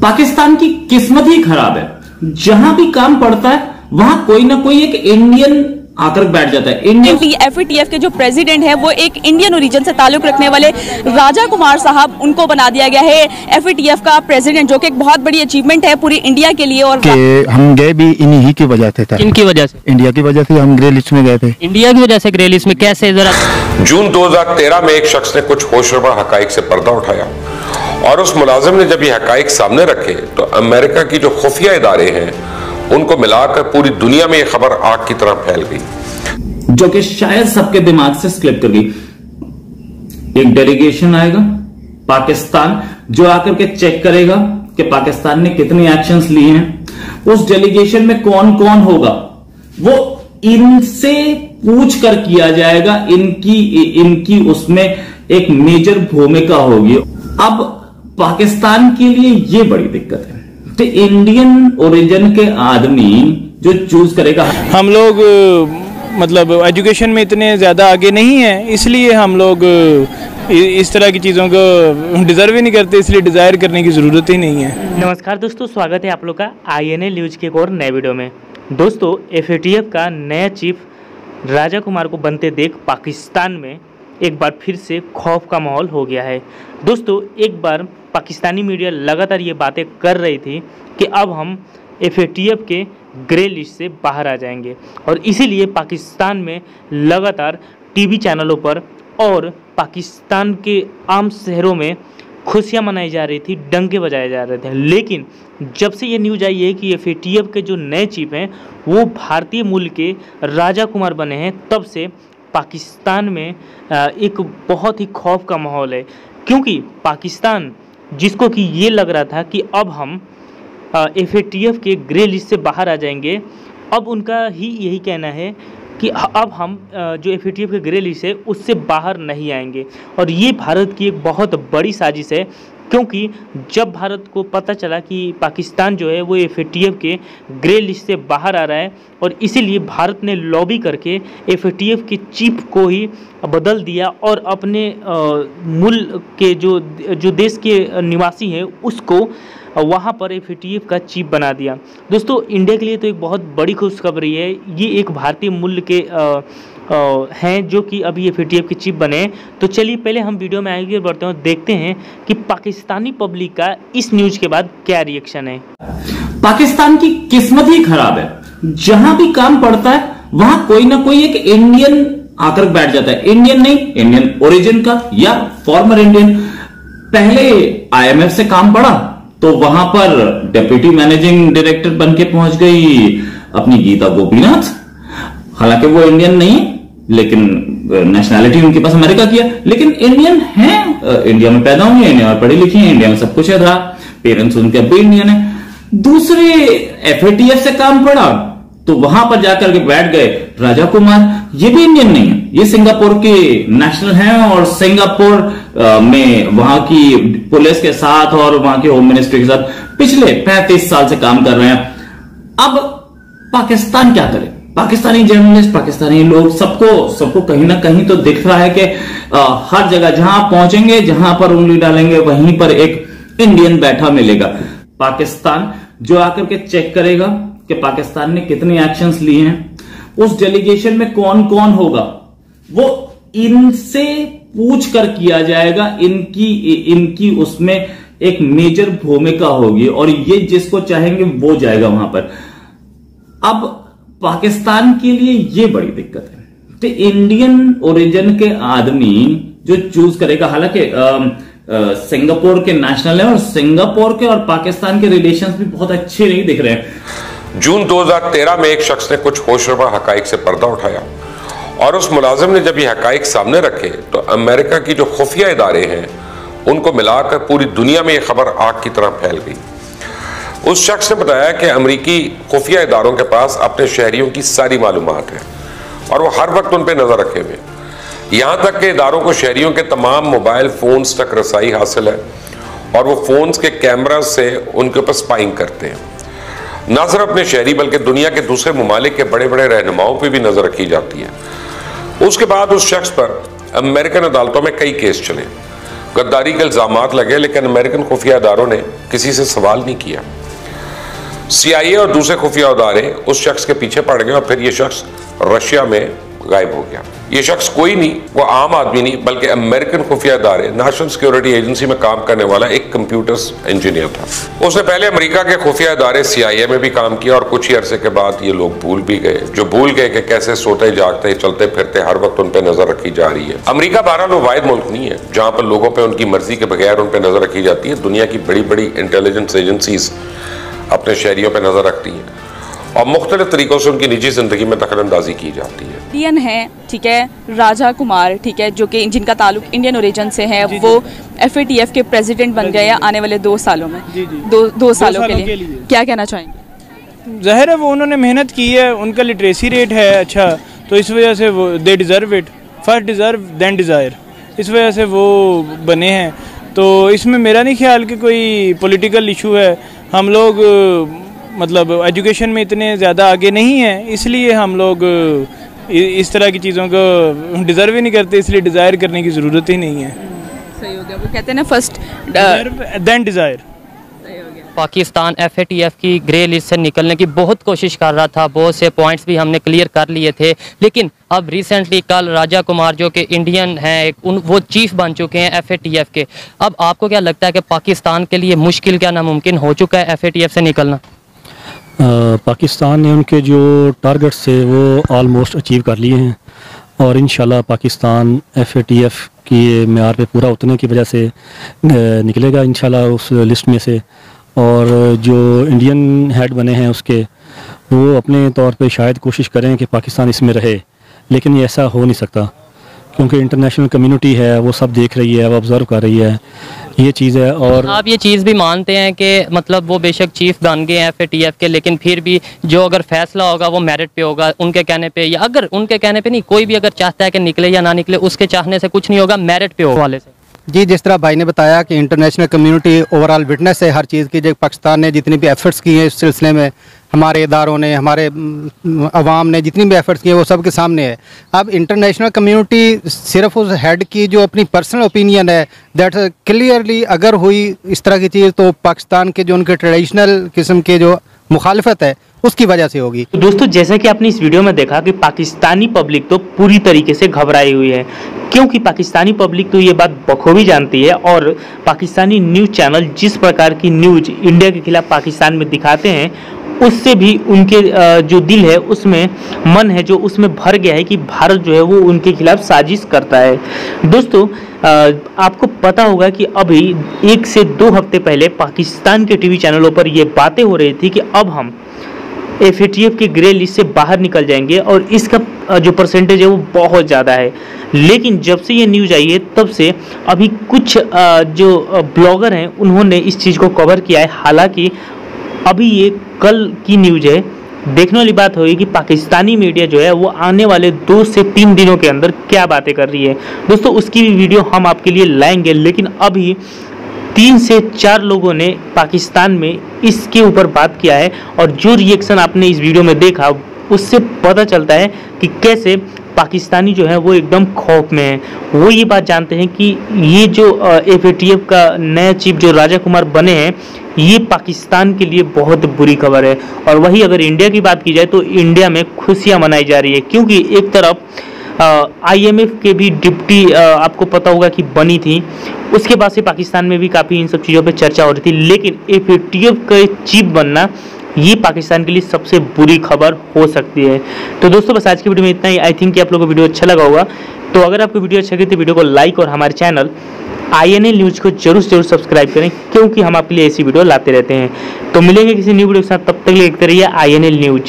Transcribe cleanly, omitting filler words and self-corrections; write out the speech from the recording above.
पाकिस्तान की किस्मत ही खराब है। जहां भी काम पड़ता है वहां कोई ना कोई एक इंडियन आकर बैठ जाता है। एफएटीएफ के जो प्रेसिडेंट है वो एक इंडियन ओरिजिन से ताल्लुक रखने वाले राजा कुमार साहब, उनको बना दिया गया है एफएटीएफ का प्रेसिडेंट, जो कि एक बहुत बड़ी अचीवमेंट है पूरी इंडिया के लिए। और हम गए भी इन्हीं की वजह से था। इनकी वजह से, इंडिया की वजह से हम ग्रे लिस्ट में गए थे। इंडिया की वजह से ग्रे लिस्ट में कैसे? जरा जून 2013 में एक शख्स ने कुछ होशरुबा हकाइक से पर्दा उठाया और उस मुलाजिम ने जब ये हकाइक सामने रखे तो अमेरिका की जो खुफिया इदारे हैं उनको मिलाकर पूरी दुनिया में ये खबर आग की तरह फैल गई, जो कि शायद सबके दिमाग से स्लिप कर गई। एक डेलीगेशन आएगा पाकिस्तान, जो आकर के चेक करेगा कि पाकिस्तान ने कितने एक्शंस लिए हैं। उस डेलीगेशन में कौन कौन होगा वो इनसे पूछ कर किया जाएगा। इनकी उसमें एक मेजर भूमिका होगी। अब पाकिस्तान के लिए ये बड़ी दिक्कत है कि इंडियन ओरिजिन के आदमी जो चूज करेगा। हम लोग मतलब एजुकेशन में इतने ज़्यादा आगे नहीं हैं, इसलिए हम लोग इस तरह की चीज़ों को डिज़र्व ही नहीं करते, इसलिए डिज़ायर करने की ज़रूरत ही नहीं है। नमस्कार दोस्तों, स्वागत है आप लोग का INA न्यूज़ के एक और नए वीडियो में। दोस्तों, एफएटीएफ का नया चीफ राजा कुमार को बनते देख पाकिस्तान में एक बार फिर से खौफ का माहौल हो गया है। दोस्तों, एक बार पाकिस्तानी मीडिया लगातार ये बातें कर रही थी कि अब हम एफएटीएफ के ग्रे लिस्ट से बाहर आ जाएंगे, और इसीलिए पाकिस्तान में लगातार टीवी चैनलों पर और पाकिस्तान के आम शहरों में खुशियां मनाई जा रही थी, डंके बजाए जा रहे थे। लेकिन जब से ये न्यूज़ आई है कि एफएटीएफ के जो नए चीफ हैं वो भारतीय मूल के राजा कुमार बने हैं, तब से पाकिस्तान में एक बहुत ही खौफ का माहौल है। क्योंकि पाकिस्तान, जिसको कि ये लग रहा था कि अब हम एफएटीएफ के ग्रे लिस्ट से बाहर आ जाएंगे, अब उनका ही यही कहना है कि अब हम जो एफएटीएफ के ग्रे लिस्ट है उससे बाहर नहीं आएंगे। और ये भारत की एक बहुत बड़ी साजिश है, क्योंकि जब भारत को पता चला कि पाकिस्तान जो है वो एफएटीएफ के ग्रे लिस्ट से बाहर आ रहा है, और इसीलिए भारत ने लॉबी करके एफएटीएफ के चीफ को ही बदल दिया और अपने मुल्क के जो देश के निवासी हैं उसको वहाँ पर एफएटीएफ का चीफ बना दिया। दोस्तों, इंडिया के लिए तो एक बहुत बड़ी खुशखबरी है। ये एक भारतीय मूल्य के हैं जो कि अभी एफएटीएफ के चीफ बने। तो चलिए पहले हम वीडियो में आगे बढ़ते हैं, देखते हैं कि पाकिस्तानी पब्लिक का इस न्यूज के बाद क्या रिएक्शन है। पाकिस्तान की किस्मत ही खराब है। जहां भी काम पड़ता है वहां कोई ना कोई एक इंडियन आकर बैठ जाता है। इंडियन नहीं, इंडियन ओरिजिन का या फॉर्मर इंडियन। पहले IMF से काम पड़ा तो वहां पर डेप्यूटी मैनेजिंग डायरेक्टर बन के पहुंच गई अपनी गीता गोपीनाथ। हालांकि वो इंडियन नहीं, लेकिन नेशनैलिटी उनके पास अमेरिका की है, लेकिन इंडियन है, इंडिया में पैदा हुई है, इंडिया में पढ़ी लिखी है, इंडिया में सब कुछ है, पेरेंट्स उनके अब भी इंडियन है। दूसरे एफएटीएफ से काम पड़ा तो वहां पर जाकर के बैठ गए राजा कुमार। ये भी इंडियन नहीं है, ये सिंगापुर के नेशनल हैं और सिंगापुर में वहां की पुलिस के साथ और वहां के होम मिनिस्ट्री के साथ पिछले 35 साल से काम कर रहे हैं। अब पाकिस्तान क्या करे? पाकिस्तानी जर्नलिस्ट, पाकिस्तानी लोग, सबको कहीं ना कहीं तो दिख रहा है कि हर जगह जहां पहुंचेंगे, जहां पर उंगली डालेंगे, वहीं पर एक इंडियन बैठा मिलेगा। पाकिस्तान जो आकर के चेक करेगा कि पाकिस्तान ने कितने एक्शंस लिए हैं। उस डेलीगेशन में कौन कौन होगा वो इनसे पूछ कर किया जाएगा। इनकी उसमें एक मेजर भूमिका होगी और ये जिसको चाहेंगे वो जाएगा वहां पर। अब पाकिस्तान के लिए ये बड़ी दिक्कत है कि इंडियन ओरिजिन के आदमी जो चूज करेगा। हालांकि सिंगापुर के नेशनल है और सिंगापुर के और पाकिस्तान के रिलेशंस भी बहुत अच्छे नहीं दिख रहे हैं। जून 2013 में एक शख्स ने कुछ होशरुबा हकाइक से पर्दा उठाया और उस मुलाजिम ने जब ये हकाइक सामने रखे तो अमेरिका की जो खुफिया इदारे हैं उनको मिलाकर पूरी दुनिया में ये खबर आग की तरह फैल गई। उस शख्स ने बताया कि अमेरिकी खुफिया इदारों के पास अपने शहरियों की सारी मालूमात है और वो हर वक्त उन पर नजर रखे हुए, यहाँ तक कि इदारों को शहरियों के तमाम मोबाइल फोन्स तक रसाई हासिल है और वो फोन्स के कैमरा से उनके ऊपर स्पाइंग करते हैं। न सिर्फ अपने शहरी बल्कि दुनिया के दूसरे ममालिक के बड़े बड़े रहनुमाओं पर भी नजर रखी जाती है। उसके बाद उस शख्स पर अमेरिकन अदालतों में कई केस चले। गद्दारी के इल्जामात लगे, लेकिन अमेरिकन खुफिया इदारों ने किसी से सवाल नहीं किया। CIA और दूसरे खुफिया इदारे उस शख्स के पीछे पड़ गए और फिर ये शख्स रशिया में गायब हो गया। ये शख्स कोई नहीं, वो आम आदमी नहीं, बल्कि अमेरिकन खुफिया इदारे नेशनल सिक्योरिटी एजेंसी में काम करने वाला एक कंप्यूटर्स इंजीनियर था। उसने पहले अमेरिका के खुफिया इदारे CIA में भी काम किया और कुछ ही अरसे के बाद ये लोग भूल भी गए, जो भूल गए कि कैसे सोते जागते चलते फिरते हर वक्त उन पर नजर रखी जा रही है। अमेरिका बहरहाल वाहिद मुल्क नहीं है जहां पर लोगों पर उनकी मर्जी के बगैर उन पर नजर रखी जाती है। दुनिया की बड़ी बड़ी इंटेलिजेंस एजेंसीज अपने शहरियों पर नजर रखती हैं और मुख्तलिफ तरीकों से उनकी निजी जिंदगी में दखलंदाजी की जाती है। इंडियन है, ठीक है, राजा कुमार, ठीक है, जो कि जिनका ताल्लुक इंडियन ओरिजिन से है, वो FATF के प्रेसिडेंट बन गए आने वाले 2 सालों में। दो सालों के लिए क्या कहना चाहेंगे? ज़ाहिर है वो उन्होंने मेहनत की है, उनका लिटरेसी रेट है अच्छा, तो इस वजह से वो they deserve it, first deserve then desire, इस वजह से वो बने हैं। तो इसमें मेरा नहीं ख्याल कि कोई पॉलिटिकल इशू है। हम लोग मतलब एजुकेशन में इतने ज़्यादा आगे नहीं हैं, इसलिए हम लोग इस तरह की चीज़ों को डिज़र्व ही नहीं करते, इसलिए डिज़ायर करने की ज़रूरत ही नहीं है। सही हो गया, वो कहते हैं ना first then desire. Pakistan FATF की ग्रे लिस्ट से निकलने की बहुत कोशिश कर रहा था, बहुत से पॉइंट्स भी हमने क्लियर कर लिए थे, लेकिन अब रिसेंटली कल राजा कुमार जो कि इंडियन हैं वो चीफ बन चुके हैं FATF के। अब आपको क्या लगता है कि पाकिस्तान के लिए मुश्किल क्या नामुमकिन हो चुका है FATF से निकलना? पाकिस्तान ने उनके जो टारगेट्स थे वो ऑलमोस्ट अचीव कर लिए हैं और इंशाल्लाह पाकिस्तान FATF की मेयार पे पूरा उतरने की वजह से निकलेगा इंशाल्लाह उस लिस्ट में से। और जो इंडियन हेड बने हैं उसके, वो अपने तौर पे शायद कोशिश करें कि पाकिस्तान इसमें रहे, लेकिन ये ऐसा हो नहीं सकता क्योंकि इंटरनेशनल कम्युनिटी है वो सब देख रही है, वो ऑब्ज़र्व कर रही है, ये चीज़ है। और आप ये चीज़ भी मानते हैं कि मतलब वो बेशक चीफ बन गए हैं FATF के, लेकिन फिर भी जो अगर फैसला होगा वो मेरिट पे होगा, उनके कहने पे, या अगर उनके कहने पे नहीं, कोई भी अगर चाहता है कि निकले या ना निकले, उसके चाहने से कुछ नहीं होगा, मेरिट पे होगा वाले से। जी, जिस तरह भाई ने बताया कि इंटरनेशनल कम्युनिटी ओवरऑल विटनेस है हर चीज़ की, जो पाकिस्तान ने जितनी भी एफर्ट्स किए हैं इस सिलसिले में, हमारे इदारों ने, हमारे अवाम ने जितनी भी एफर्ट्स किए वो सब के सामने है। अब इंटरनेशनल कम्युनिटी सिर्फ उस हेड की जो अपनी पर्सनल ओपिनियन है दैट क्लियरली अगर हुई इस तरह की चीज़ तो पाकिस्तान के जो उनके ट्रेडिशनल किस्म के जो मुखालफत है उसकी वजह से होगी। तो दोस्तों, जैसा कि आपने इस वीडियो में देखा कि पाकिस्तानी पब्लिक तो पूरी तरीके से घबराई हुई है, क्योंकि पाकिस्तानी पब्लिक तो ये बात बखूबी जानती है और पाकिस्तानी न्यूज़ चैनल जिस प्रकार की न्यूज़ इंडिया के खिलाफ पाकिस्तान में दिखाते हैं, उससे भी उनके जो दिल है उसमें, मन है जो उसमें भर गया है कि भारत जो है वो उनके खिलाफ साजिश करता है। दोस्तों, आपको पता होगा कि अभी 1 से 2 हफ्ते पहले पाकिस्तान के टीवी चैनलों पर ये बातें हो रही थी कि अब हम FATF की ग्रे लिस्ट से बाहर निकल जाएंगे और इसका जो परसेंटेज है वो बहुत ज़्यादा है। लेकिन जब से ये न्यूज़ आई है तब से अभी कुछ जो ब्लॉगर हैं उन्होंने इस चीज़ को कवर किया है। हालांकि अभी ये कल की न्यूज़ है, देखने वाली बात होगी कि पाकिस्तानी मीडिया जो है वो आने वाले 2 से 3 दिनों के अंदर क्या बातें कर रही है। दोस्तों, उसकी भी वीडियो हम आपके लिए लाएंगे, लेकिन अभी 3 से 4 लोगों ने पाकिस्तान में इसके ऊपर बात किया है और जो रिएक्शन आपने इस वीडियो में देखा उससे पता चलता है कि कैसे पाकिस्तानी जो है वो एकदम खौफ में है। वो ये बात जानते हैं कि ये जो FATF का नया चीफ जो राजा कुमार बने हैं, ये पाकिस्तान के लिए बहुत बुरी खबर है। और वही अगर इंडिया की बात की जाए तो इंडिया में खुशियां मनाई जा रही है, क्योंकि एक तरफ IMF के भी डिप्टी आपको पता होगा कि बनी थी, उसके बाद से पाकिस्तान में भी काफ़ी इन सब चीज़ों पे चर्चा हो रही थी, लेकिन FATF का चीफ बनना ये पाकिस्तान के लिए सबसे बुरी खबर हो सकती है। तो दोस्तों, बस आज की वीडियो में इतना ही। आई थिंक कि आप लोगों को वीडियो अच्छा लगा होगा, तो अगर आपको वीडियो अच्छा लगे तो वीडियो को लाइक और हमारे चैनल INL न्यूज़ को जरूर सब्सक्राइब करें, क्योंकि हम आपके लिए ऐसी वीडियो लाते रहते हैं। तो मिलेंगे किसी न्यू वीडियो के साथ, तब तक देखते रहिए INL न्यूज़।